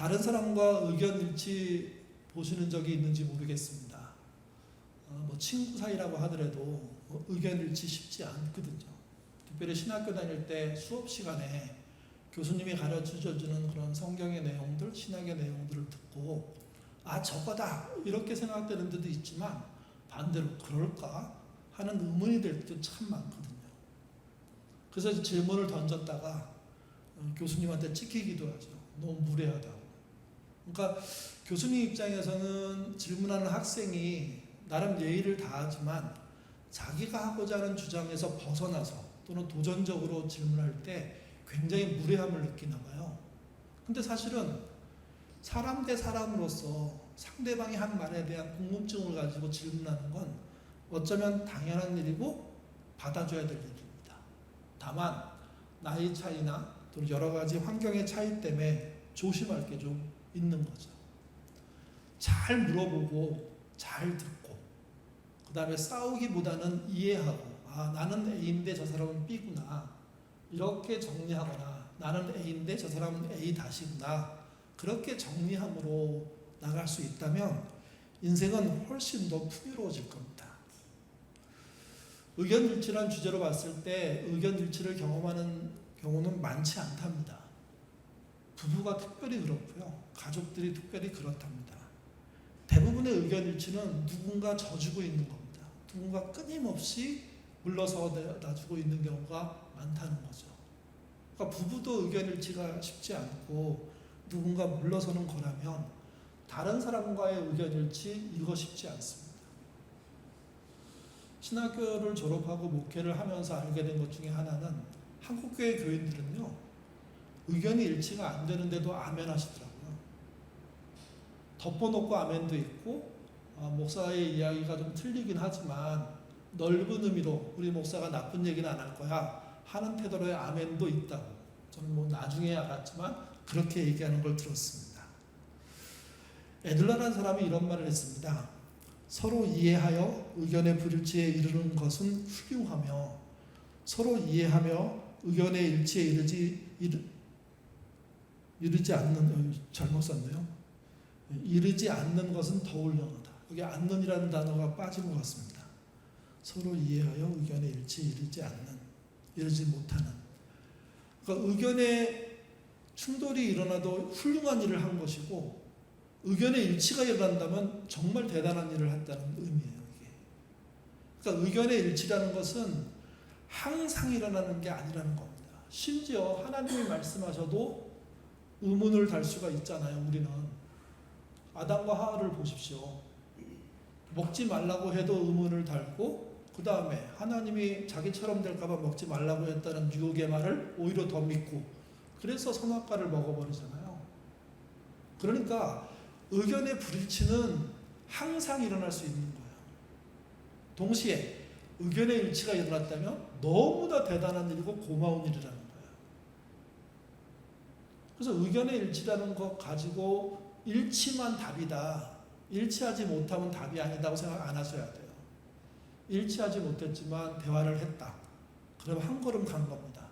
다른 사람과 의견 일치 보시는 적이 있는지 모르겠습니다. 뭐 친구 사이라고 하더라도 의견 일치 쉽지 않거든요. 특별히 신학교 다닐 때 수업 시간에 교수님이 가르쳐주는 그런 성경의 내용들, 신학의 내용들을 듣고 저거다 이렇게 생각되는 데도 있지만 반대로 그럴까 하는 의문이 될 때도 참 많거든요. 그래서 질문을 던졌다가 교수님한테 찍히기도 하죠. 너무 무례하다고. 그러니까 교수님 입장에서는 질문하는 학생이 나름 예의를 다하지만 자기가 하고자 하는 주장에서 벗어나서 또는 도전적으로 질문할 때 굉장히 무례함을 느끼나 봐요. 근데 사실은 사람 대 사람으로서 상대방이 한 말에 대한 궁금증을 가지고 질문하는 건 어쩌면 당연한 일이고 받아줘야 될 일입니다. 다만 나이 차이나 또 여러 가지 환경의 차이 때문에 조심할 게 좀 있는 거죠. 잘 물어보고 잘 듣고 그 다음에 싸우기보다는 이해하고 나는 A인데 저 사람은 B구나 이렇게 정리하거나 나는 A인데 저 사람은 A 다시구나 그렇게 정리함으로 나갈 수 있다면 인생은 훨씬 더 풍요로워질 겁니다. 의견 일치란 주제로 봤을 때 의견 일치를 경험하는 경우는 많지 않답니다. 부부가 특별히 그렇고요. 가족들이 특별히 그렇답니다. 대부분의 의견 일치는 누군가 져주고 있는 겁니다. 누군가 끊임없이 물러서 놔주고 있는 경우가 많다는 거죠. 그러니까 부부도 의견 일치가 쉽지 않고 누군가 물러서는 거라면 다른 사람과의 의견 일치 이거 쉽지 않습니다. 신학교를 졸업하고 목회를 하면서 알게 된 것 중에 하나는 한국교회 교인들은요. 의견이 일치가 안 되는데도 아멘 하시더라고요. 덮어놓고 아멘도 있고 목사의 이야기가 좀 틀리긴 하지만 넓은 의미로 우리 목사가 나쁜 얘기는 안 할 거야 하는 태도로의 아멘도 있다고 저는 뭐 나중에 알았지만 그렇게 얘기하는 걸 들었습니다. 에들러라는 사람이 이런 말을 했습니다. 서로 이해하여 의견의 불일치에 이르는 것은 훌륭하며 서로 이해하며 의견의 일치에 이르지 않는 잘못 썼네요. 이르지 않는 것은 더 훌륭하다. 여기 않는이라는 단어가 빠진 것 같습니다. 서로 이해하여 의견의 일치에 이르지 못하는. 그러니까 의견의 충돌이 일어나도 훌륭한 일을 한 것이고 의견의 일치가 일어난다면 정말 대단한 일을 했다는 의미예요. 이게. 그러니까 의견의 일치라는 것은 항상 일어나는 게 아니라는 겁니다. 심지어 하나님이 말씀하셔도 의문을 달 수가 있잖아요. 우리는 아담과 하와를 보십시오. 먹지 말라고 해도 의문을 달고 그 다음에 하나님이 자기처럼 될까봐 먹지 말라고 했다는 유혹의 말을 오히려 더 믿고 그래서 선악과를 먹어버리잖아요. 그러니까 의견의 불일치는 항상 일어날 수 있는 거예요. 동시에 의견의 일치가 일어났다면 너무나 대단한 일이고 고마운 일이라는 거예요. 그래서 의견의 일치라는 것 가지고 일치만 답이다. 일치하지 못하면 답이 아니다고 생각 안 하셔야 돼요. 일치하지 못했지만 대화를 했다. 그럼 한 걸음 간 겁니다.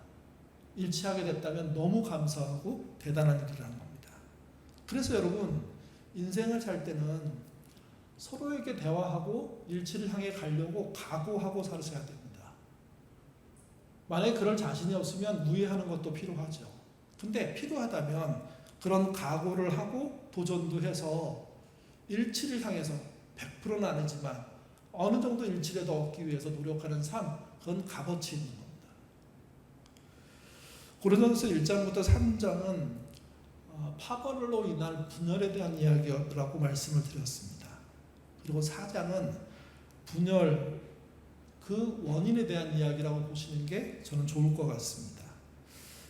일치하게 됐다면 너무 감사하고 대단한 일이라는 겁니다. 그래서 여러분 인생을 살 때는 서로에게 대화하고 일치를 향해 가려고 각오하고 살으셔야 됩니다. 만약에 그럴 자신이 없으면 무예하는 것도 필요하죠. 근데 필요하다면 그런 각오를 하고 도전도 해서 일치를 향해서 100%는 아니지만 어느 정도 일치라도 얻기 위해서 노력하는 삶, 그건 값어치 있는 겁니다. 고린도전서 1장부터 3장은 파벌로 인한 분열에 대한 이야기라고 말씀을 드렸습니다. 그리고 4장은 분열, 그 원인에 대한 이야기라고 보시는 게 저는 좋을 것 같습니다.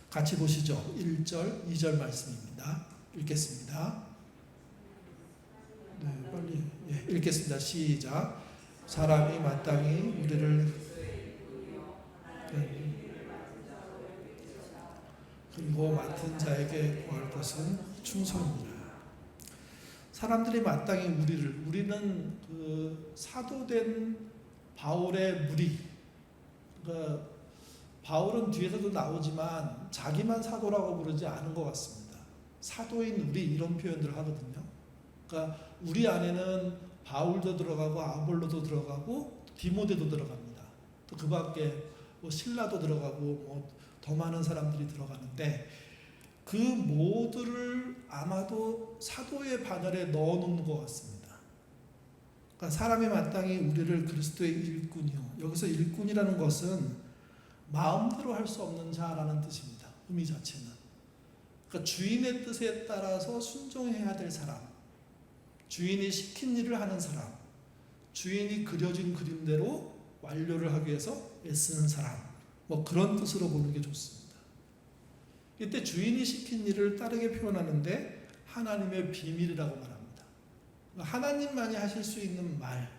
같이 보시죠. 1절, 2절 말씀입니다. 읽겠습니다. 네, 빨리 읽겠습니다. 시작. 사람이 마땅히 우리를 그리고 맡은 자에게 구할 것은 충성이라. 사람들이 마땅히 우리는 그 사도된 바울의 무리. 그러니까 바울은 뒤에서도 나오지만 자기만 사도라고 부르지 않은 것 같습니다. 사도인 우리 이런 표현들을 하거든요. 그러니까 우리 안에는 바울도 들어가고 아볼로도 들어가고 디모데도 들어갑니다. 또 그 밖에 뭐 신라도 들어가고 뭐 더 많은 사람들이 들어가는데 그 모두를 아마도 사도의 반열에 넣어놓는 것 같습니다. 그러니까 사람이 마땅히 우리를 그리스도의 일꾼이요. 여기서 일꾼이라는 것은 마음대로 할 수 없는 자라는 뜻입니다. 의미 자체는. 그러니까 주인의 뜻에 따라서 순종해야 될 사람, 주인이 시킨 일을 하는 사람, 주인이 그려진 그림대로 완료를 하기 위해서 애쓰는 사람, 뭐 그런 뜻으로 보는 게 좋습니다. 이때 주인이 시킨 일을 따르게 표현하는데 하나님의 비밀이라고 말합니다. 하나님만이 하실 수 있는 말,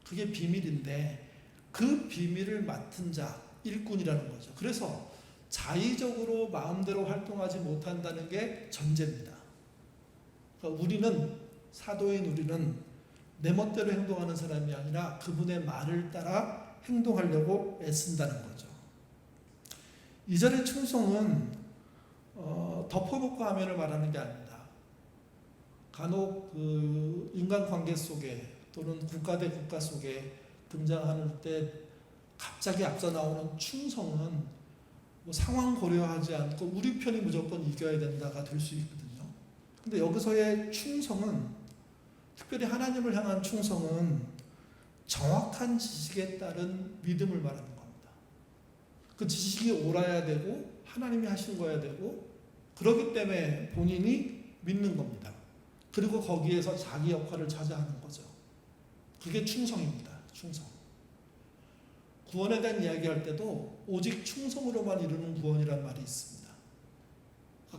그게 비밀인데 그 비밀을 맡은 자, 일꾼이라는 거죠. 그래서 자의적으로 마음대로 활동하지 못한다는 게 전제입니다. 그러니까 우리는, 사도인 우리는 내 멋대로 행동하는 사람이 아니라 그분의 말을 따라 행동하려고 애쓴다는 거죠. 이 절의 충성은 덮어놓고 하면을 말하는 게 아닙니다. 간혹 그 인간관계 속에 또는 국가 대 국가 속에 등장하는 때 갑자기 앞서 나오는 충성은 뭐 상황 고려하지 않고 우리 편이 무조건 이겨야 된다가 될 수 있거든요. 근데 여기서의 충성은, 특별히 하나님을 향한 충성은 정확한 지식에 따른 믿음을 말하는 겁니다. 그 지식이 옳아야 되고 하나님이 하신 거야 되고 그렇기 때문에 본인이 믿는 겁니다. 그리고 거기에서 자기 역할을 찾아하는 거죠. 그게 충성입니다. 충성. 구원에 대한 이야기할 때도 오직 충성으로만 이루는 구원이란 말이 있습니다.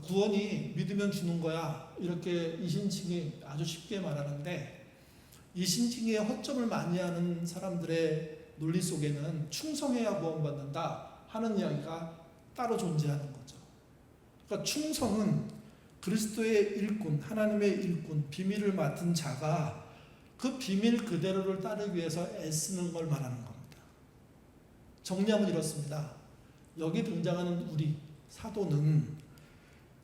구원이 믿으면 주는 거야 이렇게 이신칭이 아주 쉽게 말하는데, 이신칭의 허점을 많이 하는 사람들의 논리 속에는 충성해야 구원받는다 하는 이야기가 따로 존재하는 거죠. 그러니까 충성은 그리스도의 일꾼, 하나님의 일꾼, 비밀을 맡은 자가 그 비밀 그대로를 따르기 위해서 애쓰는 걸 말하는 겁니다. 정리하면 이렇습니다. 여기 등장하는 우리 사도는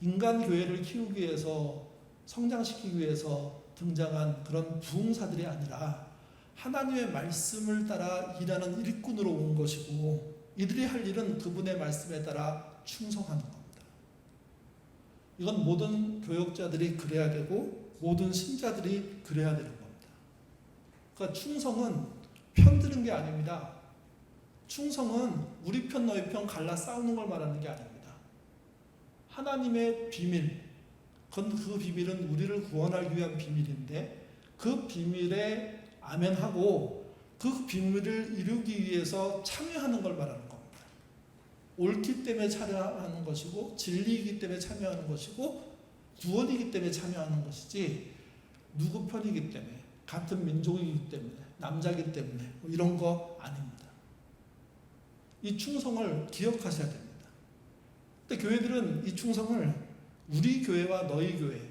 인간 교회를 키우기 위해서, 성장시키기 위해서 등장한 그런 부흥사들이 아니라 하나님의 말씀을 따라 일하는 일꾼으로 온 것이고, 이들이 할 일은 그분의 말씀에 따라 충성하는 겁니다. 이건 모든 교역자들이 그래야 되고 모든 신자들이 그래야 되는 겁니다. 그러니까 충성은 편드는 게 아닙니다. 충성은 우리 편 너희 편 갈라 싸우는 걸 말하는 게 아닙니다. 하나님의 비밀, 그 비밀은 우리를 구원하기 위한 비밀인데 그 비밀에 아멘하고 그 비밀을 이루기 위해서 참여하는 걸 말하는 겁니다. 옳기 때문에 참여하는 것이고 진리이기 때문에 참여하는 것이고 구원이기 때문에 참여하는 것이지 누구 편이기 때문에, 같은 민족이기 때문에, 남자이기 때문에 뭐 이런 거 아닙니다. 이 충성을 기억하셔야 됩니다. 근데 교회들은 이 충성을 우리 교회와 너희 교회,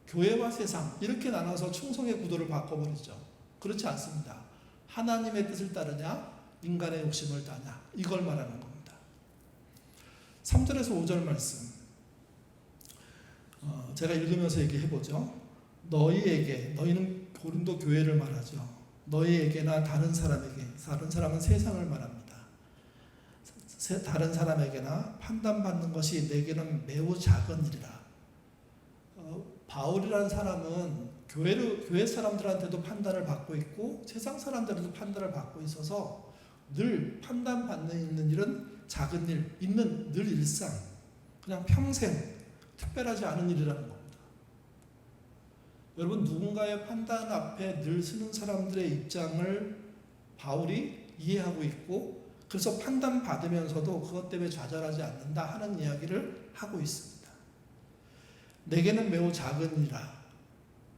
교회와 세상 이렇게 나눠서 충성의 구도를 바꿔버리죠. 그렇지 않습니다. 하나님의 뜻을 따르냐 인간의 욕심을 따냐 이걸 말하는 겁니다. 3절에서 5절 말씀 제가 읽으면서 얘기해보죠. 너희에게, 너희는 고린도 교회를 말하죠. 너희에게나 다른 사람에게, 다른 사람은 세상을 말합니다. 다른 사람에게나 판단받는 것이 내게는 매우 작은 일이라. 바울이라는 사람은 교회 사람들한테도 판단을 받고 있고 세상 사람들한테도 판단을 받고 있어서 늘 판단받는 있는 일은 작은 일, 있는 늘 일상, 그냥 평생 특별하지 않은 일이라는 겁니다. 여러분, 누군가의 판단 앞에 늘 서는 사람들의 입장을 바울이 이해하고 있고 그래서 판단받으면서도 그것 때문에 좌절하지 않는다 하는 이야기를 하고 있습니다. 내게는 매우 작은 일이라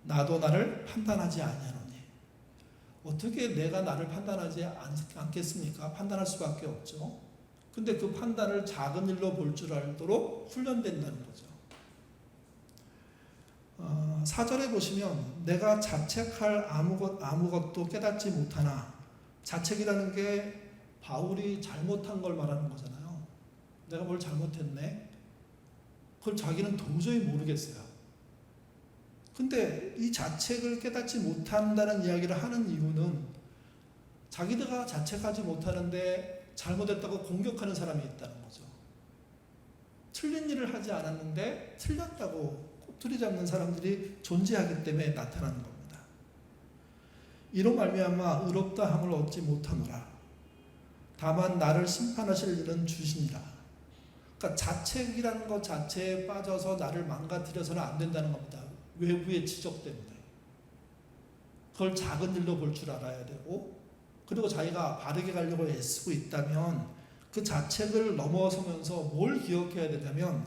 나도 나를 판단하지 아니하노니. 어떻게 내가 나를 판단하지 않겠습니까? 판단할 수밖에 없죠. 근데 그 판단을 작은 일로 볼 줄 알도록 훈련된다는 거죠. 4절에 보시면 내가 자책할 아무것도 깨닫지 못하나, 자책이라는 게 바울이 잘못한 걸 말하는 거잖아요. 내가 뭘 잘못했네? 그걸 자기는 도저히 모르겠어요. 근데 이 자책을 깨닫지 못한다는 이야기를 하는 이유는 자기들가 자책하지 못하는데 잘못했다고 공격하는 사람이 있다는 거죠. 틀린 일을 하지 않았는데 틀렸다고 꼬투리 잡는 사람들이 존재하기 때문에 나타나는 겁니다. 이로 말미암아 의롭다 함을 얻지 못하노라. 다만 나를 심판하실 일은 주시니라. 그러니까 자책이라는 것 자체에 빠져서 나를 망가뜨려서는 안 된다는 겁니다. 외부의 지적 때문에. 그걸 작은 일로 볼 줄 알아야 되고, 그리고 자기가 바르게 가려고 애쓰고 있다면 그 자책을 넘어서면서 뭘 기억해야 되냐면,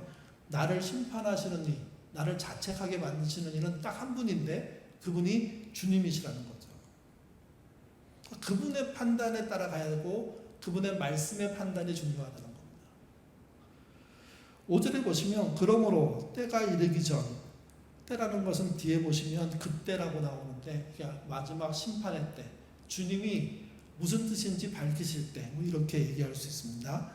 나를 심판하시는 이, 나를 자책하게 만드시는 이는 딱 한 분인데 그분이 주님이시라는 거죠. 그분의 판단에 따라가야 되고 그분의 말씀의 판단이 중요하다는 겁니다. 5절에 보시면 그러므로 때가 이르기 전, 때라는 것은 뒤에 보시면 그때라고 나오는데 마지막 심판의 때, 주님이 무슨 뜻인지 밝히실 때, 뭐 이렇게 얘기할 수 있습니다.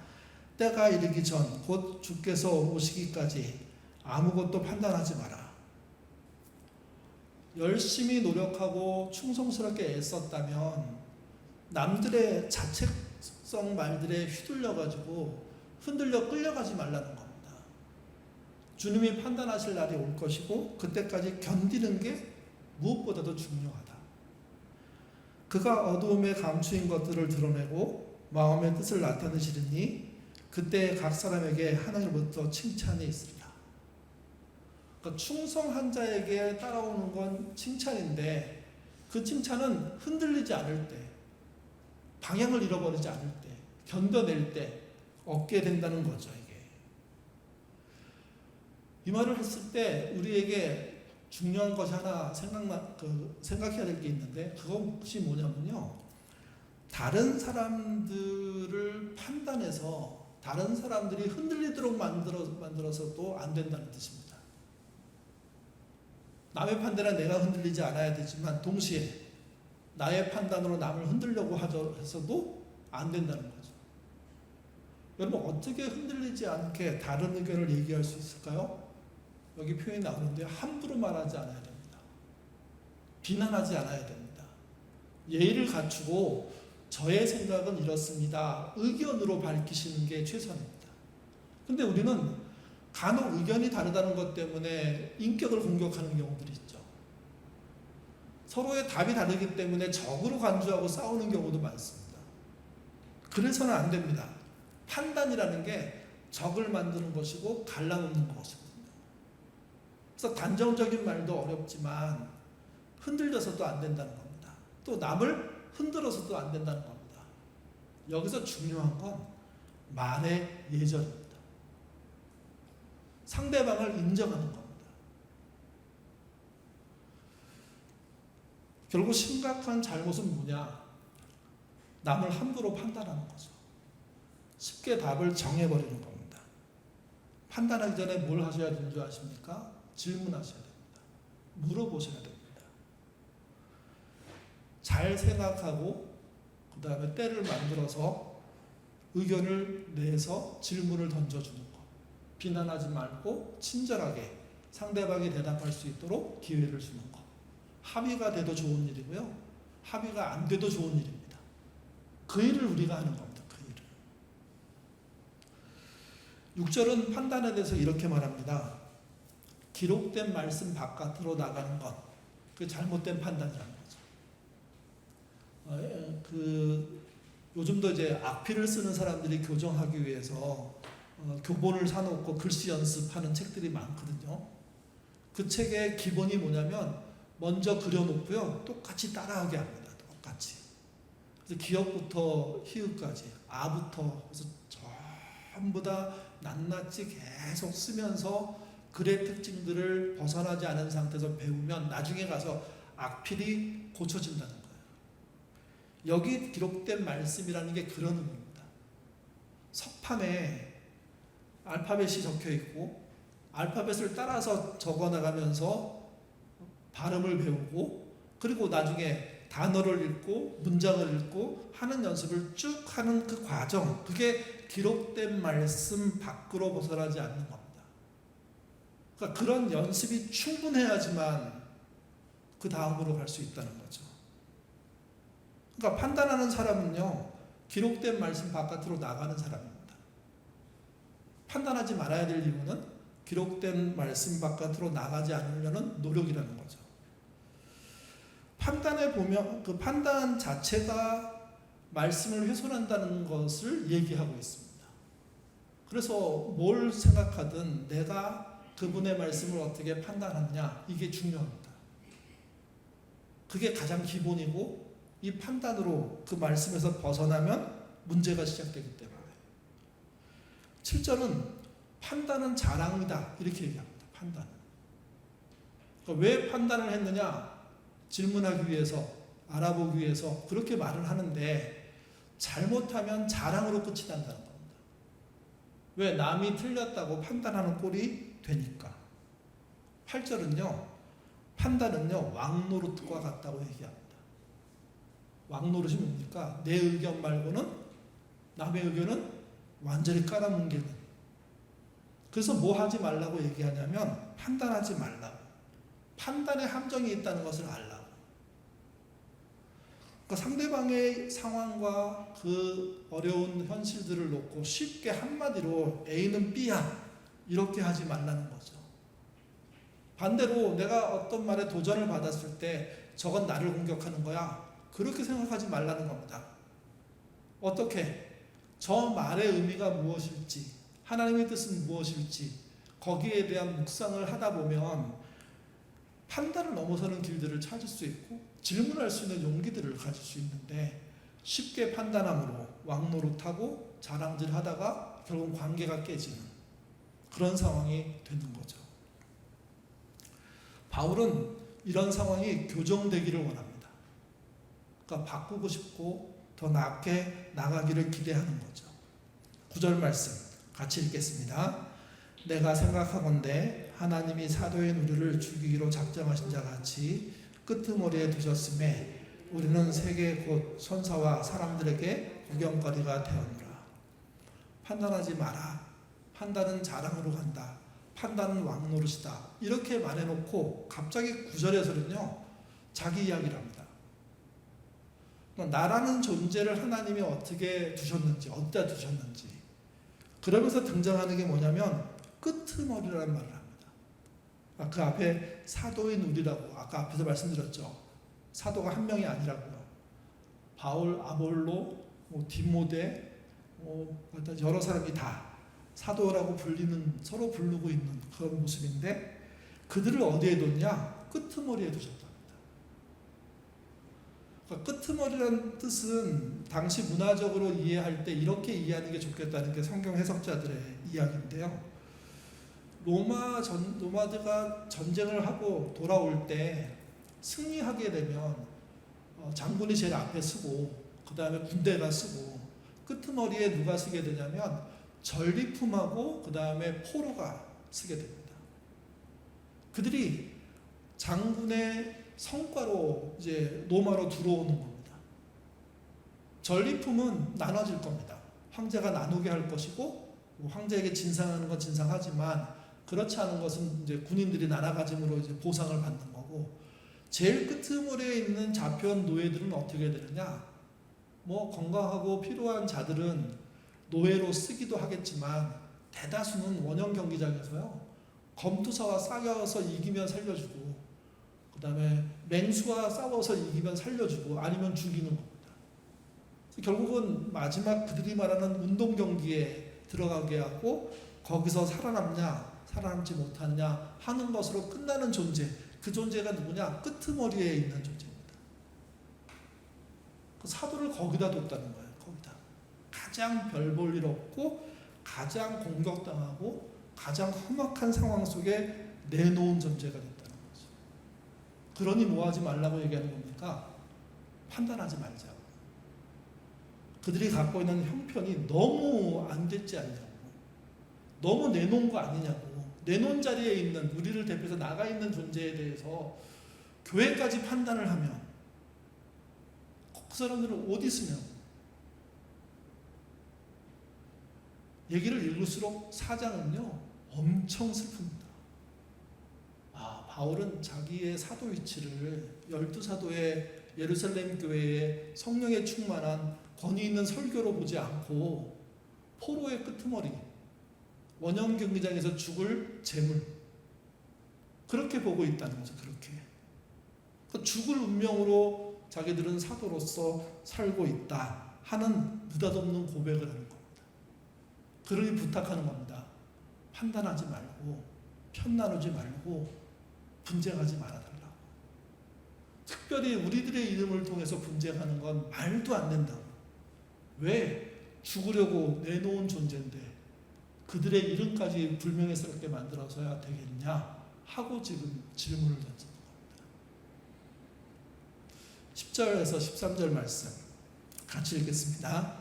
때가 이르기 전, 곧 주께서 오시기까지 아무것도 판단하지 마라. 열심히 노력하고 충성스럽게 애썼다면 남들의 자책성 말들에 휘둘려가지고 흔들려 끌려가지 말라는 겁니다. 주님이 판단하실 날이 올 것이고 그때까지 견디는 게 무엇보다도 중요하다. 그가 어두움에 감추인 것들을 드러내고 마음의 뜻을 나타내시리니 그때 각 사람에게 하나님으로부터 칭찬이 있으리라. 그러니까 충성한 자에게 따라오는 건 칭찬인데 그 칭찬은 흔들리지 않을 때, 방향을 잃어버리지 않을 때, 견뎌낼 때 얻게 된다는 거죠. 이게 이 말을 했을 때 우리에게 중요한 것이 하나 생각해야 될 게 있는데, 그것이 뭐냐면요, 다른 사람들을 판단해서 다른 사람들이 흔들리도록 만들어서도 안 된다는 뜻입니다. 남의 판단에 내가 흔들리지 않아야 되지만 동시에 나의 판단으로 남을 흔들려고 해서도 안 된다는 거죠. 여러분, 어떻게 흔들리지 않게 다른 의견을 얘기할 수 있을까요? 여기 표현이 나오는데 함부로 말하지 않아야 됩니다. 비난하지 않아야 됩니다. 예의를 갖추고 저의 생각은 이렇습니다. 의견으로 밝히시는 게 최선입니다. 근데 우리는 간혹 의견이 다르다는 것 때문에 인격을 공격하는 경우들이 있죠. 서로의 답이 다르기 때문에 적으로 간주하고 싸우는 경우도 많습니다. 그래서는 안 됩니다. 판단이라는 게 적을 만드는 것이고 갈라놓는 것이거든요. 그래서 단정적인 말도 어렵지만 흔들려서도 안 된다는 겁니다. 또 남을 흔들어서도 안 된다는 겁니다. 여기서 중요한 건 말의 예절입니다. 상대방을 인정하는 겁니다. 결국 심각한 잘못은 뭐냐? 남을 함부로 판단하는 거죠. 쉽게 답을 정해버리는 겁니다. 판단하기 전에 뭘 하셔야 되는 줄 아십니까? 질문하셔야 됩니다. 물어보셔야 됩니다. 잘 생각하고 그 다음에 때를 만들어서 의견을 내서 질문을 던져주는 것. 비난하지 말고 친절하게 상대방이 대답할 수 있도록 기회를 주는 것. 합의가 돼도 좋은 일이고요. 합의가 안 돼도 좋은 일입니다. 그 일을 우리가 하는 겁니다. 그 일을. 6절은 판단에 대해서 이렇게 말합니다. 기록된 말씀 바깥으로 나가는 것. 그 잘못된 판단이라는 거죠. 요즘도 이제 악필을 쓰는 사람들이 교정하기 위해서 교본을 사놓고 글씨 연습하는 책들이 많거든요. 그 책의 기본이 뭐냐면 먼저 그려놓고요. 똑같이 따라하게 합니다. 똑같이. 그래서 기역부터 희읍까지, 아부터 그래서 전부 다 낱낱이 계속 쓰면서 글의 특징들을 벗어나지 않은 상태에서 배우면 나중에 가서 악필이 고쳐진다는 거예요. 여기 기록된 말씀이라는 게 그런 의미입니다. 석판에 알파벳이 적혀 있고 알파벳을 따라서 적어 나가면서 발음을 배우고 그리고 나중에 단어를 읽고 문장을 읽고 하는 연습을 쭉 하는 그 과정, 그게 기록된 말씀 밖으로 벗어나지 않는 겁니다. 그러니까 그런 연습이 충분해야지만 그 다음으로 갈 수 있다는 거죠. 그러니까 판단하는 사람은요, 기록된 말씀 바깥으로 나가는 사람입니다. 판단하지 말아야 될 이유는 기록된 말씀 바깥으로 나가지 않으려는 노력이라는 거죠. 판단해 보면 그 판단 자체가 말씀을 훼손한다는 것을 얘기하고 있습니다. 그래서 뭘 생각하든 내가 그분의 말씀을 어떻게 판단하느냐, 이게 중요합니다. 그게 가장 기본이고, 이 판단으로 그 말씀에서 벗어나면 문제가 시작되기 때문에 7절은 판단은 자랑이다 이렇게 얘기합니다. 판단은. 그러니까 왜 판단을 했느냐 질문하기 위해서, 알아보기 위해서 그렇게 말을 하는데, 잘못하면 자랑으로 끝이 난다는 겁니다. 왜? 남이 틀렸다고 판단하는 꼴이 되니까. 8절은요, 판단은요 왕노릇과 같다고 얘기합니다. 왕노릇이 뭡니까? 내 의견 말고는, 남의 의견은 완전히 깔아뭉개는. 그래서 뭐 하지 말라고 얘기하냐면 판단하지 말라고. 판단에 함정이 있다는 것을 알라고. 그러니까 상대방의 상황과 그 어려운 현실들을 놓고 쉽게 한마디로 A는 B야 이렇게 하지 말라는 거죠. 반대로 내가 어떤 말에 도전을 받았을 때 저건 나를 공격하는 거야, 그렇게 생각하지 말라는 겁니다. 어떻게? 저 말의 의미가 무엇일지, 하나님의 뜻은 무엇일지, 거기에 대한 묵상을 하다 보면 판단을 넘어서는 길들을 찾을 수 있고 질문할 수 있는 용기들을 가질 수 있는데, 쉽게 판단함으로 왕노릇하고 자랑질하다가 결국 관계가 깨지는 그런 상황이 되는 거죠. 바울은 이런 상황이 교정되기를 원합니다. 그러니까 바꾸고 싶고 더 나게 나가기를 기대하는 거죠. 9절 말씀 같이 읽겠습니다. 내가 생각하건대 하나님이 사도인 우리를 죽이기로 작정하신 자 같이 끄트머리에 두셨음에 우리는 세계 곧 선사와 사람들에게 구경거리가 되었노라. 판단하지 마라. 판단은 자랑으로 간다. 판단은 왕노릇이다. 이렇게 말해놓고 갑자기 9절에서는요 자기 이야기를 합니다. 나라는 존재를 하나님이 어떻게 두셨는지, 어디다 두셨는지, 그러면서 등장하는 게 뭐냐면 끄트머리라는 말을 합니다. 그 앞에 사도인 우리라고 아까 앞에서 말씀드렸죠. 사도가 한 명이 아니라고요. 바울, 아볼로, 디모데, 여러 사람이 다 사도라고 불리는, 서로 부르고 있는 그런 모습인데, 그들을 어디에 뒀냐? 끄트머리에 두셨답니다. 그러니까 끄트머리라는 뜻은 당시 문화적으로 이해할 때 이렇게 이해하는 게 좋겠다는 게 성경 해석자들의 이야기인데요. 로마가 전쟁을 하고 돌아올 때 승리하게 되면 장군이 제일 앞에 쓰고 그 다음에 군대가 쓰고, 끄트머리에 누가 쓰게 되냐면 전리품하고 그 다음에 포로가 쓰게 됩니다. 그들이 장군의 성과로 이제 로마로 들어오는 겁니다. 전리품은 나눠질 겁니다. 황제가 나누게 할 것이고, 황제에게 진상하는 건 진상하지만 그렇지 않은 것은 이제 군인들이 나라 가짐으로 이제 보상을 받는 거고, 제일 끄트머리에 있는 잡혀온 노예들은 어떻게 되느냐? 건강하고 필요한 자들은 노예로 쓰기도 하겠지만 대다수는 원형 경기장에서요 검투사와 싸워서 이기면 살려주고, 그 다음에 맹수와 싸워서 이기면 살려주고 아니면 죽이는 겁니다. 결국은 마지막 그들이 말하는 운동 경기에 들어가게 하고 거기서 살아남냐 살아남지 못하느냐 하는 것으로 끝나는 존재, 그 존재가 누구냐? 끄트머리에 있는 존재입니다. 그 사도를 거기다 뒀다는 거예요. 거기다. 가장 별 볼 일 없고 가장 공격당하고 가장 험악한 상황 속에 내놓은 존재가 됐다는 거죠. 그러니 뭐 하지 말라고 얘기하는 겁니까? 판단하지 말자고. 그들이 갖고 있는 형편이 너무 안 됐지 않냐고, 너무 내놓은 거 아니냐고, 내놓은 자리에 있는, 우리를 대표해서 나가 있는 존재에 대해서 교회까지 판단을 하면 그 사람들은 어디 있으냐고. 얘기를 읽을수록 4장은요 엄청 슬픕니다. 바울은 자기의 사도 위치를 12사도의 예루살렘 교회에 성령에 충만한 권위 있는 설교로 보지 않고 포로의 끄트머리, 원형 경기장에서 죽을 재물, 그렇게 보고 있다는 거죠. 그렇게 죽을 운명으로 자기들은 사도로서 살고 있다 하는 느닷없는 고백을 하는 겁니다. 그러니 부탁하는 겁니다. 판단하지 말고 편나누지 말고 분쟁하지 말아달라고. 특별히 우리들의 이름을 통해서 분쟁하는 건 말도 안 된다고. 왜? 죽으려고 내놓은 존재인데 그들의 이름까지 불명예스럽게 만들어서야 되겠냐 하고 지금 질문을 던지는 겁니다. 10절에서 13절 말씀 같이 읽겠습니다.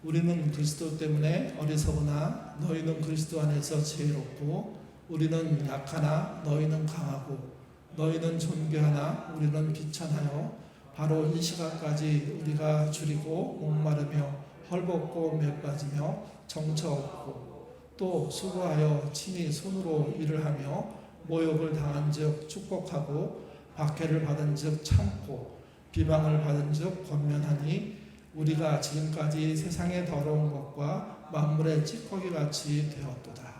우리는 그리스도 때문에 어리석으나 너희는 그리스도 안에서 지혜롭고 우리는 약하나 너희는 강하고 너희는 존귀하나 우리는 비천하여 바로 이 시간까지 우리가 줄이고 목마르며 헐벗고 맥빠지며 정처 없고 또 수고하여 친히 손으로 일을 하며 모욕을 당한 즉 축복하고 박해를 받은 즉 참고 비방을 받은 즉 권면하니 우리가 지금까지 세상의 더러운 것과 만물의 찌꺼기같이 되었도다.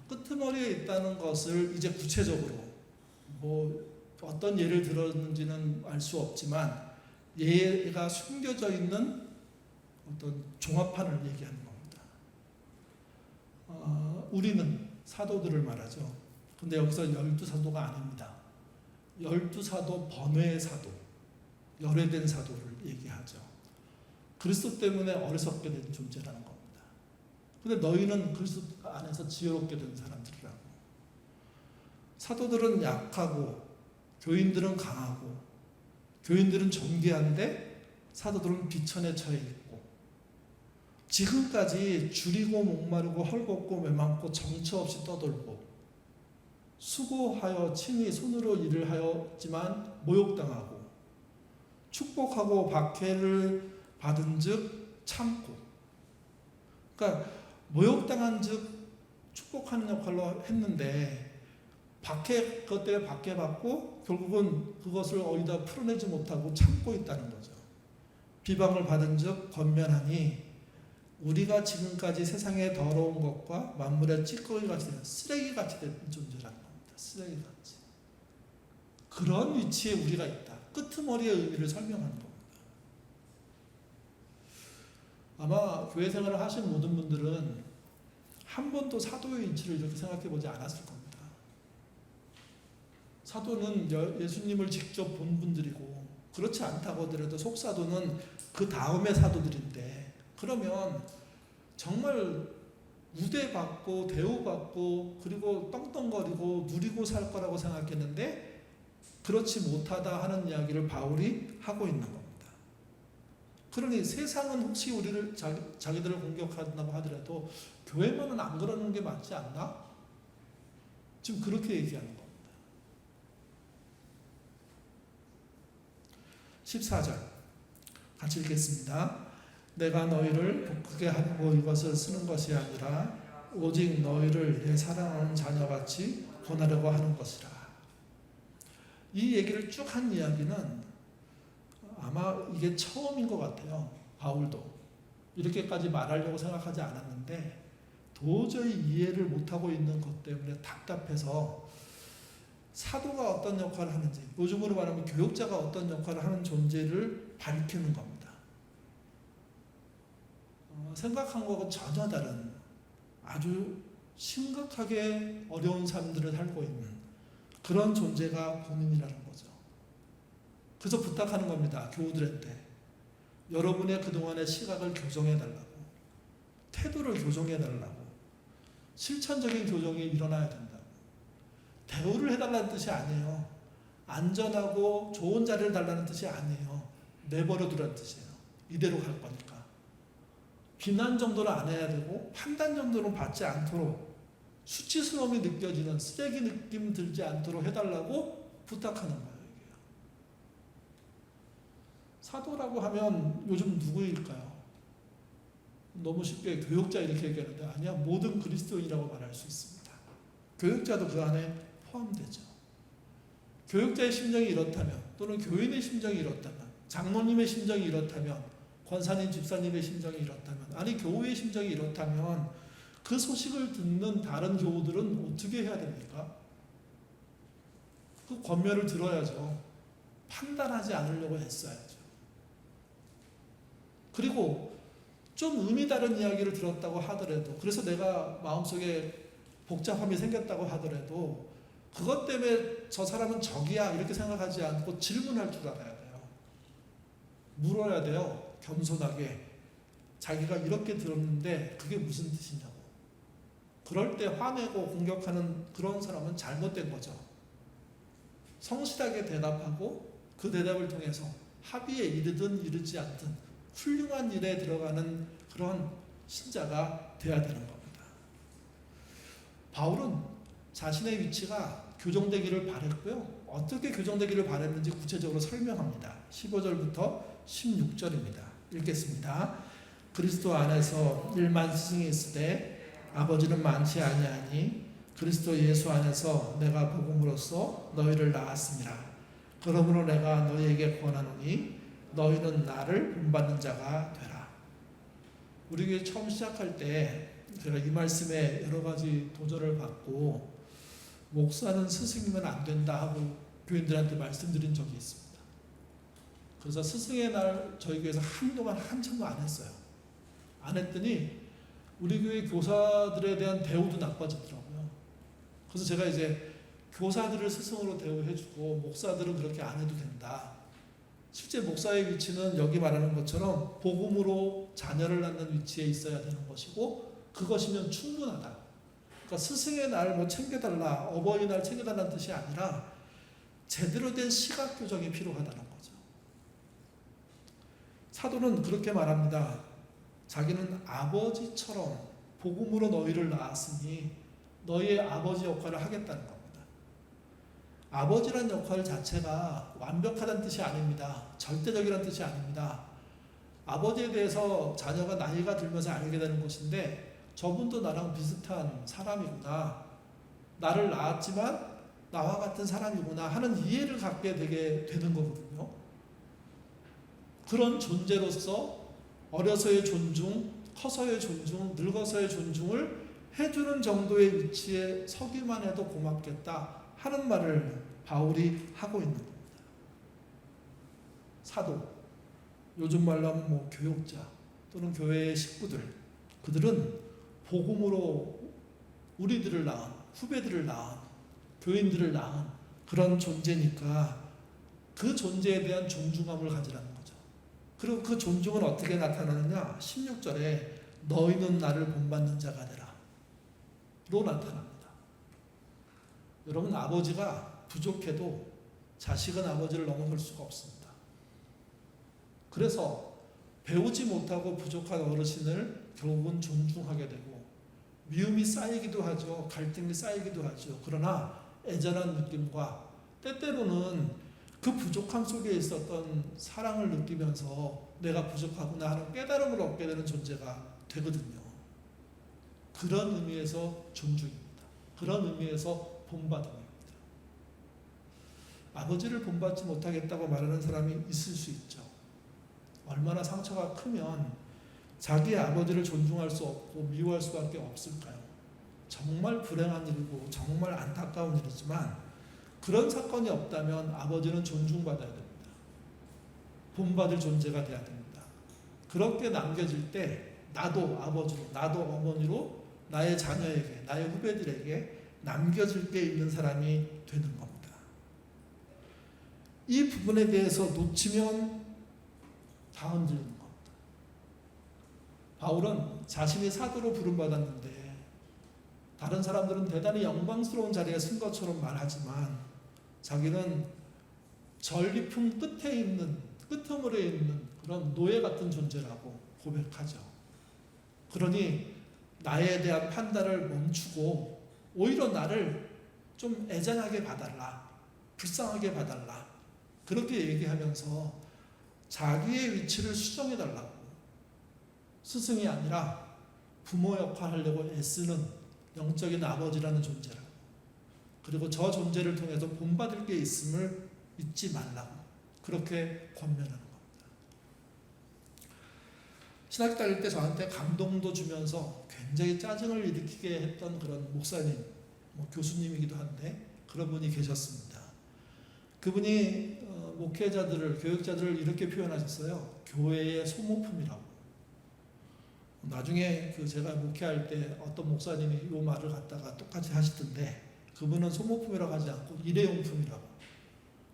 끄트머리에 있다는 것을 이제 구체적으로 어떤 예를 들었는지는 알 수 없지만 얘가 숨겨져 있는 어떤 종합판을 얘기하는 겁니다. 우리는 사도들을 말하죠. 근데 여기서 12사도가 아닙니다. 12사도 번외의 사도, 열애된 사도를 얘기하죠. 그리스도 때문에 어리석게 된 존재라는 겁니다. 근데 너희는 그리스도 안에서 지혜롭게 된 사람들이라고. 사도들은 약하고 교인들은 강하고 교인들은 존귀한데 사도들은 비천에 처해 있고 지금까지 줄이고 목마르고 헐벗고 메망고 정처 없이 떠돌고 수고하여 친히 손으로 일을 하였지만 모욕당하고 축복하고 박해를 받은 즉 참고, 그러니까 모욕당한 즉 축복하는 역할로 했는데 그것 때문에 박해받고 결국은 그것을 어디다 풀어내지 못하고 참고 있다는 거죠. 비방을 받은 즉 권면하니 우리가 지금까지 세상의 더러운 것과 만물의 찌꺼기같이 된 쓰레기같이 된 존재라는 겁니다. 쓰레기같이. 그런 위치에 우리가 있다. 끄트머리의 의미를 설명하는 겁니다. 아마 교회 생활을 하신 모든 분들은 한 번도 사도의 위치를 이렇게 생각해 보지 않았을 겁니다. 사도는 예수님을 직접 본 분들이고 그렇지 않다고 하더라도 속사도는 그 다음의 사도들인데 그러면 정말 우대받고 대우받고 그리고 떵떵거리고 누리고 살 거라고 생각했는데 그렇지 못하다 하는 이야기를 바울이 하고 있는 겁니다. 그러니 세상은 혹시 우리를 자기들을 공격한다고 하더라도 교회만은 안 그러는 게 맞지 않나? 지금 그렇게 얘기하는 겁니다. 14절 같이 읽겠습니다. 내가 너희를 복하게 하려고 이것을 쓰는 것이 아니라 오직 너희를 내 사랑하는 자녀같이 권하려고 하는 것이라. 이 얘기를 쭉 한 이야기는 아마 이게 처음인 것 같아요. 바울도 이렇게까지 말하려고 생각하지 않았는데 도저히 이해를 못하고 있는 것 때문에 답답해서 사도가 어떤 역할을 하는지, 요즘으로 말하면 교역자가 어떤 역할을 하는 존재를 밝히는 겁니다. 생각한 것과 전혀 다른 아주 심각하게 어려운 삶들을 살고 있는 그런 존재가 본인이라는 거죠. 그래서 부탁하는 겁니다. 교우들한테. 여러분의 그동안의 시각을 교정해달라고. 태도를 교정해달라고. 실천적인 교정이 일어나야 된다고. 대우를 해달라는 뜻이 아니에요. 안전하고 좋은 자리를 달라는 뜻이 아니에요. 내버려 두라는 뜻이에요. 이대로 갈 거니까. 비난 정도는 안 해야 되고 판단 정도는 받지 않도록 수치스러움이 느껴지는 쓰레기 느낌 들지 않도록 해달라고 부탁하는 거예요. 사도라고 하면 요즘 누구일까요? 너무 쉽게 교역자 이렇게 얘기하는데 아니야, 모든 그리스도인이라고 말할 수 있습니다. 교육자도 그 안에 포함되죠. 교육자의 심정이 이렇다면, 또는 교인의 심정이 이렇다면, 장로님의 심정이 이렇다면, 권사님, 집사님의 심정이 이렇다면, 아니 교우의 심정이 이렇다면 그 소식을 듣는 다른 교우들은 어떻게 해야 됩니까? 그 권면을 들어야죠. 판단하지 않으려고 했어야죠. 그리고 좀 의미 다른 이야기를 들었다고 하더라도, 그래서 내가 마음속에 복잡함이 생겼다고 하더라도 그것 때문에 저 사람은 적이야 이렇게 생각하지 않고 질문할 줄 알아야 돼요. 물어야 돼요. 겸손하게. 자기가 이렇게 들었는데 그게 무슨 뜻이냐고. 그럴 때 화내고 공격하는 그런 사람은 잘못된 거죠. 성실하게 대답하고 그 대답을 통해서 합의에 이르든 이르지 않든 훌륭한 일에 들어가는 그런 신자가 돼야 되는 겁니다. 바울은 자신의 위치가 교정되기를 바랬고요. 어떻게 교정되기를 바랬는지 구체적으로 설명합니다. 15절부터 16절입니다. 읽겠습니다. 그리스도 안에서 1만 스승이 있으되 아버지는 많지 아니하니 그리스도 예수 안에서 내가 복음으로써 너희를 낳았습니다. 그러므로 내가 너희에게 권하노니 너희는 나를 본받는 자가 되라. 우리 교회 처음 시작할 때 제가 이 말씀에 여러 가지 도전을 받고 목사는 스승이면 안 된다 하고 교인들한테 말씀드린 적이 있습니다. 그래서 스승의 날 저희 교회에서 한동안 한참도 안 했어요. 안 했더니 우리 교회 교사들에 대한 대우도 나빠지더라고요. 그래서 제가 이제 교사들을 스승으로 대우해주고 목사들은 그렇게 안 해도 된다. 실제 목사의 위치는 여기 말하는 것처럼 복음으로 자녀를 낳는 위치에 있어야 되는 것이고 그것이면 충분하다. 그러니까 스승의 날 뭐 챙겨달라, 어버이날 챙겨달라는 뜻이 아니라 제대로 된 시각 교정이 필요하다는 거죠. 사도는 그렇게 말합니다. 자기는 아버지처럼 복음으로 너희를 낳았으니 너희의 아버지 역할을 하겠다는 겁니다. 아버지란 역할 자체가 완벽하다는 뜻이 아닙니다. 절대적이라는 뜻이 아닙니다. 아버지에 대해서 자녀가 나이가 들면서 알게 되는 것인데 저분도 나랑 비슷한 사람이구나. 나를 낳았지만 나와 같은 사람이구나 하는 이해를 갖게 되게 되는 거거든요. 그런 존재로서 어려서의 존중, 커서의 존중, 늙어서의 존중을 해주는 정도의 위치에 서기만 해도 고맙겠다 하는 말을 바울이 하고 있는 겁니다. 사도, 요즘 말로 하면 뭐 교육자 또는 교회의 식구들, 그들은 복음으로 우리들을 낳은, 후배들을 낳은, 교인들을 낳은 그런 존재니까 그 존재에 대한 존중함을 가지라는 거죠. 그리고 그 존중은 어떻게 나타나느냐? 16절에 너희는 나를 본받는 자가 되라 로 나타납니다. 여러분, 아버지가 부족해도 자식은 아버지를 넘어설 수가 없습니다. 그래서 배우지 못하고 부족한 어르신을 결국은 존중하게 되고 미움이 쌓이기도 하죠. 갈등이 쌓이기도 하죠. 그러나 애절한 느낌과 때때로는 그 부족함 속에 있었던 사랑을 느끼면서 내가 부족하구나 하는 깨달음을 얻게 되는 존재가 되거든요. 그런 의미에서 존중입니다. 그런 의미에서 본받음입니다. 아버지를 본받지 못하겠다고 말하는 사람이 있을 수 있죠. 얼마나 상처가 크면 자기의 아버지를 존중할 수 없고 미워할 수밖에 없을까요? 정말 불행한 일이고 정말 안타까운 일이지만 그런 사건이 없다면 아버지는 존중받아야 됩니다. 본받을 존재가 돼야 됩니다. 그렇게 남겨질 때 나도 아버지로, 나도 어머니로 나의 자녀에게, 나의 후배들에게 남겨질 게 있는 사람이 되는 겁니다. 이 부분에 대해서 놓치면 다 흔들리는 겁니다. 바울은 자신이 사도로 부름받았는데 다른 사람들은 대단히 영광스러운 자리에 쓴 것처럼 말하지만 자기는 전리품 끝에 있는, 끄트머리에 있는 그런 노예 같은 존재라고 고백하죠. 그러니 나에 대한 판단을 멈추고 오히려 나를 좀 애잔하게 봐달라, 불쌍하게 봐달라, 그렇게 얘기하면서 자기의 위치를 수정해달라고, 스승이 아니라 부모 역할을 하려고 애쓰는 영적인 아버지라는 존재라고, 그리고 저 존재를 통해서 본받을 게 있음을 잊지 말라고 그렇게 권면하는 겁니다. 신학교 다닐 때 저한테 감동도 주면서 굉장히 짜증을 일으키게 했던 그런 목사님, 교수님이기도 한데 그런 분이 계셨습니다. 그분이 목회자들을, 교육자들을 이렇게 표현하셨어요. 교회의 소모품이라고. 나중에 제가 목회할 때 어떤 목사님이 이 말을 갖다가 똑같이 하시던데 그분은 소모품이라고 하지 않고 일회용품이라고.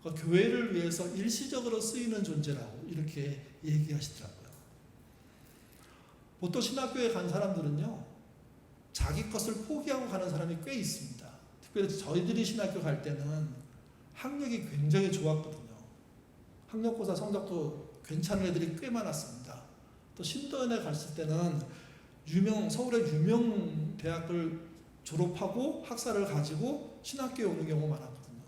그러니까 교회를 위해서 일시적으로 쓰이는 존재라고 이렇게 얘기하시더라고요. 보통 신학교에 간 사람들은요, 자기 것을 포기하고 가는 사람이 꽤 있습니다. 특별히 저희들이 신학교 갈 때는 학력이 굉장히 좋았거든요. 학력고사 성적도 괜찮은 애들이 꽤 많았습니다. 또 신도연에 갔을 때는 서울의 유명 대학을 졸업하고 학사를 가지고 신학교에 오는 경우가 많았거든요.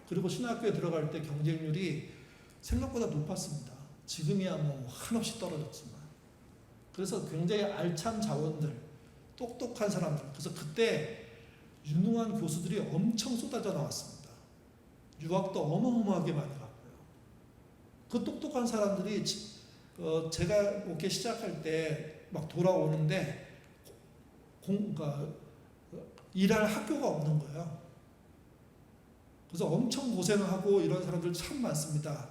그리고 신학교에 들어갈 때 경쟁률이 생각보다 높았습니다. 지금이야 한없이 떨어졌지만. 그래서 굉장히 알찬 자원들, 똑똑한 사람들. 그래서 그때 유능한 교수들이 엄청 쏟아져 나왔습니다. 유학도 어마어마하게 많이 갔고요. 그 똑똑한 사람들이 제가 목회 시작할 때 막 돌아오는데 그러니까 일할 학교가 없는 거예요. 그래서 엄청 고생하고 이런 사람들 참 많습니다.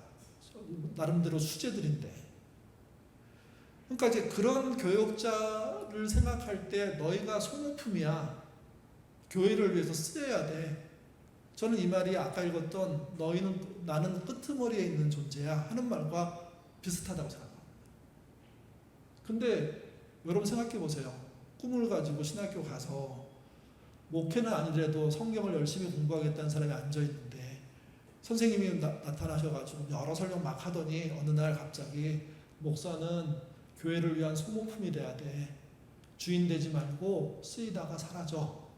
나름대로 수재들인데. 그러니까 이제 그런 교역자를 생각할 때 너희가 소모품이야. 교회를 위해서 쓰여야 돼. 저는 이 말이 아까 읽었던 나는 끄트머리에 있는 존재야 하는 말과 비슷하다고 생각합니다. 근데 여러분 생각해 보세요. 꿈을 가지고 신학교 가서 목회는 아니더라도 성경을 열심히 공부하겠다는 사람이 앉아있는데 선생님이 나타나셔가지고 여러 설명 막 하더니 어느 날 갑자기 목사는 교회를 위한 소모품이 돼야 돼. 주인 되지 말고 쓰이다가 사라져.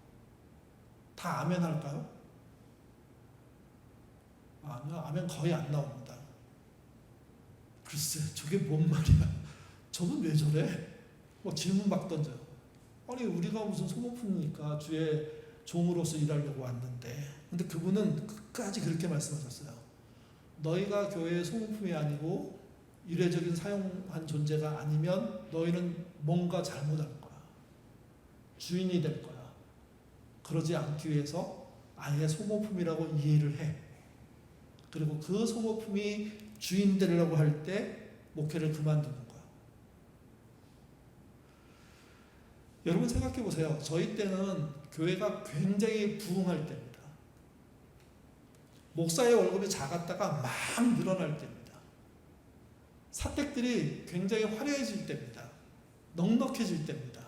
다 아멘 할까요? 아니요. 아멘 거의 안 나옵니다. 글쎄 저게 뭔 말이야. 저분 왜 저래? 질문 막 던져요. 아니 우리가 무슨 소모품이니까 주의 종으로서 일하려고 왔는데. 근데 그분은 끝까지 그렇게 말씀하셨어요. 너희가 교회의 소모품이 아니고 이례적인 사용한 존재가 아니면 너희는 뭔가 잘못할 거야. 주인이 될 거야. 그러지 않기 위해서 아예 소모품이라고 이해를 해. 그리고 그 소모품이 주인 되려고 할 때 목회를 그만두는 거야. 여러분 생각해 보세요. 저희 때는 교회가 굉장히 부흥할 때입니다. 목사의 월급이 작았다가 막 늘어날 때입니다. 사택들이 굉장히 화려해질 때입니다. 넉넉해질 때입니다.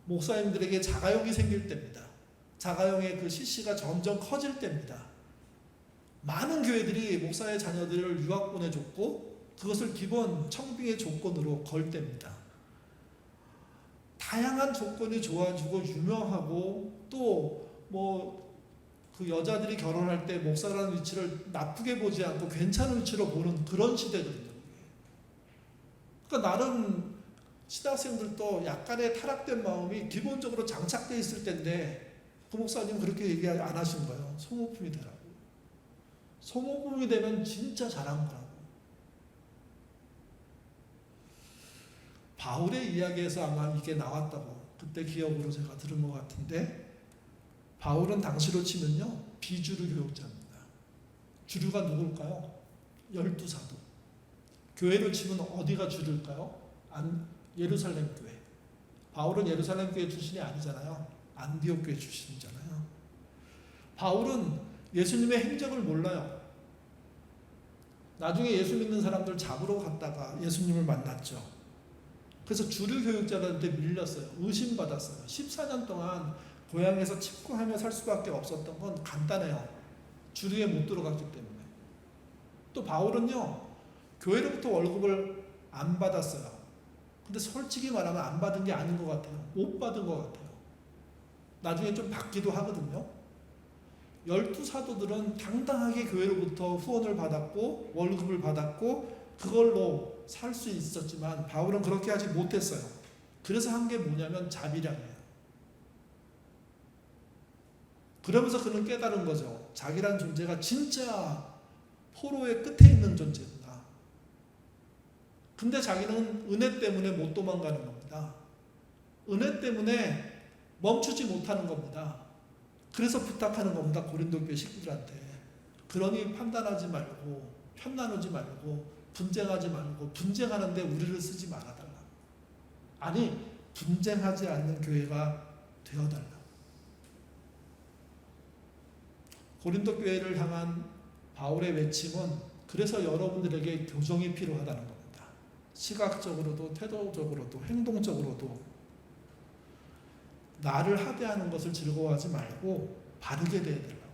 목사님들에게 자가용이 생길 때입니다. 자가용의 그 CC가 점점 커질 때입니다. 많은 교회들이 목사의 자녀들을 유학 보내줬고 그것을 기본 청빙의 조건으로 걸 때입니다. 다양한 조건이 좋아지고 유명하고 또 그 여자들이 결혼할 때 목사라는 위치를 나쁘게 보지 않고 괜찮은 위치로 보는 그런 시대거든요. 그러니까 나름 신학생들도 약간의 타락된 마음이 기본적으로 장착되어 있을 텐데 그 목사님 그렇게 얘기 안 하신 거예요. 소모품이 되라고. 소모품이 되면 진짜 잘한 거라고. 바울의 이야기에서 아마 이게 나왔다고 그때 기억으로 제가 들은 것 같은데 바울은 당시로 치면요 비주류 교역자입니다. 주류가 누굴까요? 12사도. 교회로 치면 어디가 주류일까요? 예루살렘 교회. 바울은 예루살렘 교회 출신이 아니잖아요. 안디옥 교회 출신이잖아요. 바울은 예수님의 행적을 몰라요. 나중에 예수 믿는 사람들 잡으러 갔다가 예수님을 만났죠. 그래서 주류 교육자들한테 밀렸어요. 의심받았어요. 14년 동안 고향에서 칩구하며 살 수밖에 없었던 건 간단해요. 주류에 못 들어갔기 때문에. 또 바울은요. 교회로부터 월급을 안 받았어요. 근데 솔직히 말하면 안 받은 게 아닌 것 같아요. 못 받은 것 같아요. 나중에 좀 받기도 하거든요. 12사도들은 당당하게 교회로부터 후원을 받았고 월급을 받았고 그걸로 살 수 있었지만 바울은 그렇게 하지 못했어요. 그래서 한 게 뭐냐면 자비량이에요. 그러면서 그는 깨달은 거죠. 자기란 존재가 진짜 포로의 끝에 있는 존재구나. 근데 자기는 은혜 때문에 못 도망가는 겁니다. 은혜 때문에 멈추지 못하는 겁니다. 그래서 부탁하는 겁니다. 고린도 교회 식구들한테. 그러니 판단하지 말고 편 나누지 말고 분쟁하지 말고 분쟁하는데 우리를 쓰지 말아달라. 아니 분쟁하지 않는 교회가 되어달라. 고린도 교회를 향한 바울의 외침은 그래서 여러분들에게 교정이 필요하다는 겁니다. 시각적으로도 태도적으로도 행동적으로도 나를 하대하는 것을 즐거워하지 말고 바르게 대해달라고.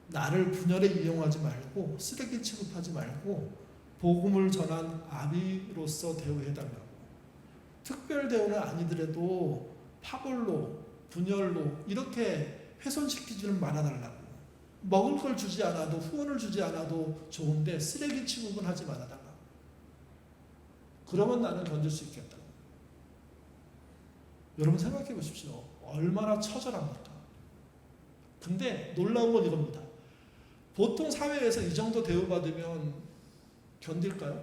나를 분열에 이용하지 말고 쓰레기 취급하지 말고 복음을 전한 아비로서 대우해달라고. 특별 대우는 아니더라도 파벌로 분열로 이렇게 훼손시키지는 말아달라고. 먹을 걸 주지 않아도 후원을 주지 않아도 좋은데 쓰레기 취급은 하지 말아달라고. 그러면 나는 견딜 수 있겠다고. 여러분 생각해 보십시오. 얼마나 처절합니까? 근데 놀라운 건 이겁니다. 보통 사회에서 이 정도 대우받으면 견딜까요?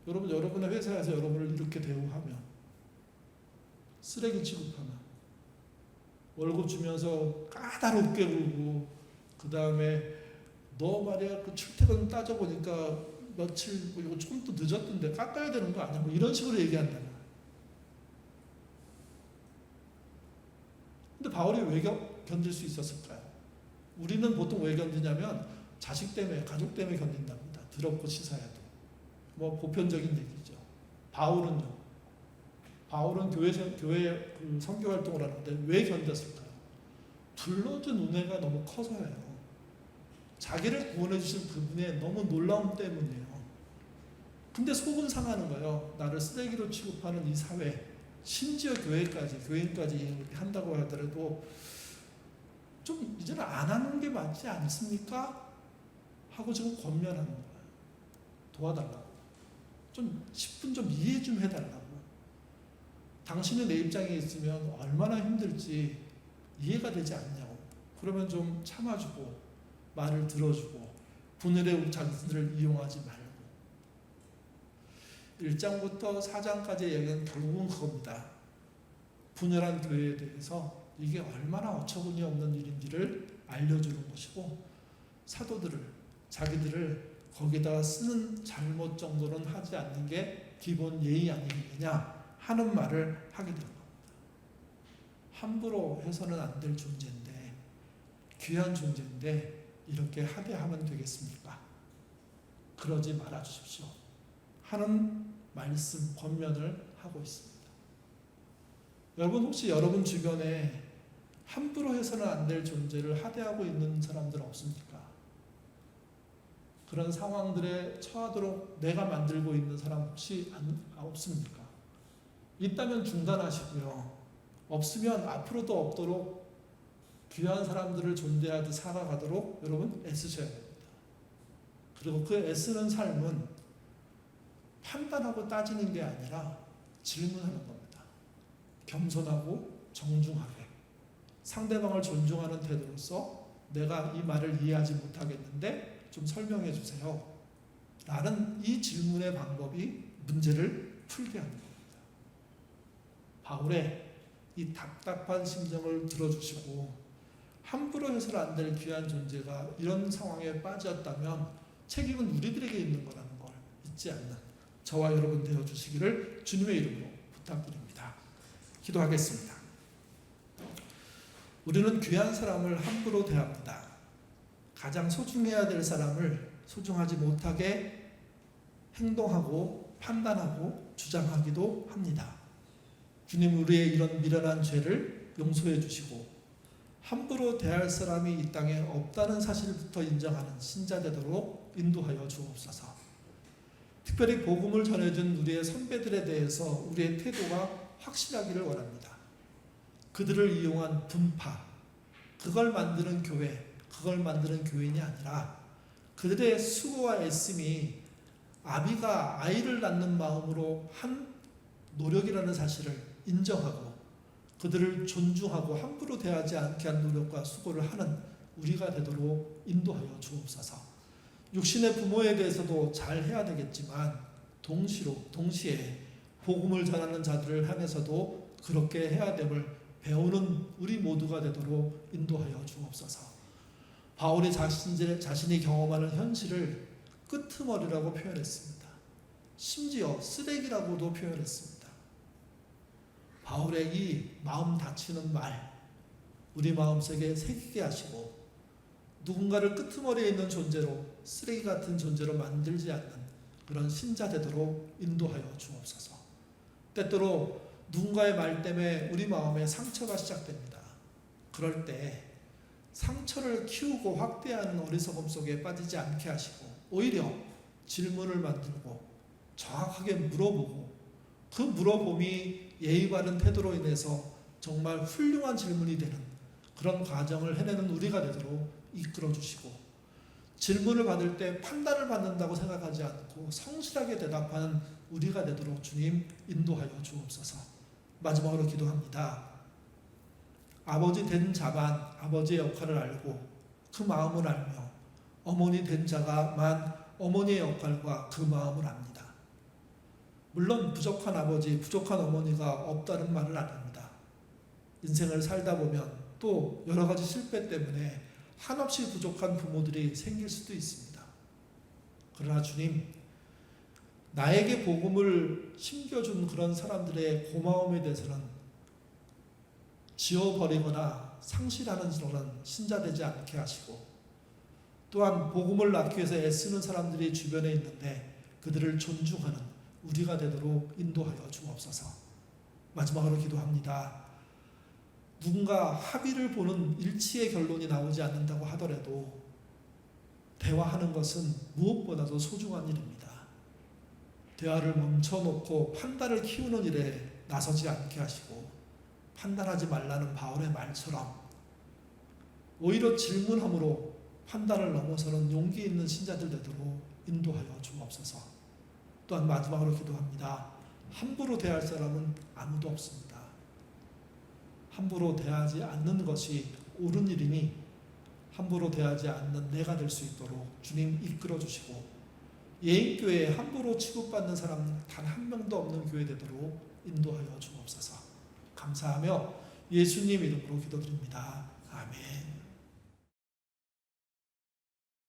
여러분, 여러분의 회사에서 여러분을 이렇게 대우하면, 쓰레기 취급하면, 월급 주면서 까다롭게 굴고, 그 다음에 너 말이야 그 출퇴근 따져보니까 며칠 이거 조금 또 늦었던데 깎아야 되는 거 아니야? 뭐 이런 식으로 얘기한다. 근데 바울이 왜 견딜 수 있었을까요? 우리는 보통 왜 견디냐면 자식 때문에, 가족 때문에 견딘답니다. 더럽고 치사해도. 뭐 보편적인 얘기죠. 바울은 교회 그 선교 활동을 하는데 왜 견뎠을까요? 불러준 은혜가 너무 커서예요. 자기를 구원해 주신 그분의 너무 놀라움 때문이에요. 근데 속은 상하는 거예요. 나를 쓰레기로 취급하는 이 사회, 심지어 교인까지 한다고 하더라도 좀 이제는 안 하는 게 맞지 않습니까? 하고 지금 권면하는 거예요. 도와달라고. 좀 10분 좀 이해 좀 해달라고. 당신이 내 입장에 있으면 얼마나 힘들지 이해가 되지 않냐고. 그러면 좀 참아주고 말을 들어주고 분열의 장치들을 이용하지 말고. 1장부터 4장까지의 얘기는 결국은 그겁니다. 분열한 교회에 대해서 이게 얼마나 어처구니 없는 일인지를 알려주는 것이고, 사도들을, 자기들을 거기다가 쓰는 잘못 정도는 하지 않는 게 기본 예의 아니겠느냐 하는 말을 하게 된 겁니다. 함부로 해서는 안 될 존재인데, 귀한 존재인데 이렇게 하대하면 되겠습니까? 그러지 말아 주십시오 하는 말씀, 권면을 하고 있습니다. 여러분 혹시 여러분 주변에 함부로 해서는 안 될 존재를 하대하고 있는 사람들 없습니까? 그런 상황들에 처하도록 내가 만들고 있는 사람 혹시 없습니까? 있다면 중단하시고요. 없으면 앞으로도 없도록 귀한 사람들을 존대하듯 살아가도록 여러분 애쓰셔야 됩니다. 그리고 그 애쓰는 삶은 판단하고 따지는 게 아니라 질문하는 겁니다. 겸손하고 정중하게 상대방을 존중하는 태도로서 내가 이 말을 이해하지 못하겠는데 좀 설명해 주세요. 라는 이 질문의 방법이 문제를 풀게 하는 겁니다. 바울의 이 답답한 심정을 들어주시고 함부로 해서는 안 될 귀한 존재가 이런 상황에 빠졌다면 책임은 우리들에게 있는 거라는 걸 잊지 않는 저와 여러분 되어주시기를 주님의 이름으로 부탁드립니다. 기도하겠습니다. 우리는 귀한 사람을 함부로 대합니다. 가장 소중해야 될 사람을 소중하지 못하게 행동하고 판단하고 주장하기도 합니다. 주님, 우리의 이런 미련한 죄를 용서해 주시고 함부로 대할 사람이 이 땅에 없다는 사실부터 인정하는 신자 되도록 인도하여 주옵소서. 특별히 복음을 전해준 우리의 선배들에 대해서 우리의 태도가 확실하기를 원합니다. 그들을 이용한 분파, 그걸 만드는 교회, 그걸 만드는 교인이 아니라 그들의 수고와 애씀이 아비가 아이를 낳는 마음으로 한 노력이라는 사실을 인정하고 그들을 존중하고 함부로 대하지 않게 한 노력과 수고를 하는 우리가 되도록 인도하여 주옵소서. 육신의 부모에 대해서도 잘 해야 되겠지만 동시에 복음을 전하는 자들을 향해서도 그렇게 해야 됨을 배우는 우리 모두가 되도록 인도하여 주옵소서. 바울이 자신이 경험하는 현실을 끄트머리라고 표현했습니다. 심지어 쓰레기라고도 표현했습니다. 바울의 이 마음 다치는 말, 우리 마음속에 새기게 하시고 누군가를 끄트머리에 있는 존재로, 쓰레기 같은 존재로 만들지 않는 그런 신자 되도록 인도하여 주옵소서. 때때로 누군가의 말 때문에 우리 마음에 상처가 시작됩니다. 그럴 때 상처를 키우고 확대하는 어리석음 속에 빠지지 않게 하시고 오히려 질문을 만들고 정확하게 물어보고 그 물어봄이 예의 바른 태도로 인해서 정말 훌륭한 질문이 되는 그런 과정을 해내는 우리가 되도록 이끌어 주시고, 질문을 받을 때 판단을 받는다고 생각하지 않고 성실하게 대답하는 우리가 되도록 주님 인도하여 주옵소서. 마지막으로 기도합니다. 아버지 된 자만 아버지의 역할을 알고 그 마음을 알며 어머니 된 자가만 어머니의 역할과 그 마음을 압니다. 물론 부족한 아버지, 부족한 어머니가 없다는 말을 안 합니다. 인생을 살다 보면 또 여러 가지 실패 때문에 한없이 부족한 부모들이 생길 수도 있습니다. 그러나 주님, 나에게 복음을 심겨준 그런 사람들의 고마움에 대해서는 지워버리거나 상실하는 그런 신자 되지 않게 하시고, 또한 복음을 낳기 위해서 애쓰는 사람들이 주변에 있는데 그들을 존중하는 우리가 되도록 인도하여 주옵소서. 마지막으로 기도합니다. 누군가 합의를 보는 일치의 결론이 나오지 않는다고 하더라도 대화하는 것은 무엇보다도 소중한 일입니다. 대화를 멈춰놓고 판단을 키우는 일에 나서지 않게 하시고, 판단하지 말라는 바울의 말처럼 오히려 질문함으로 판단을 넘어서는 용기 있는 신자들 되도록 인도하여 주옵소서. 또한 마지막으로 기도합니다. 함부로 대할 사람은 아무도 없습니다. 함부로 대하지 않는 것이 옳은 일이니 함부로 대하지 않는 내가 될 수 있도록 주님 이끌어 주시고, 예인교회에 함부로 취급받는 사람 단 한 명도 없는 교회 되도록 인도하여 주옵소서. 감사하며 예수님 이름으로 기도드립니다. 아멘.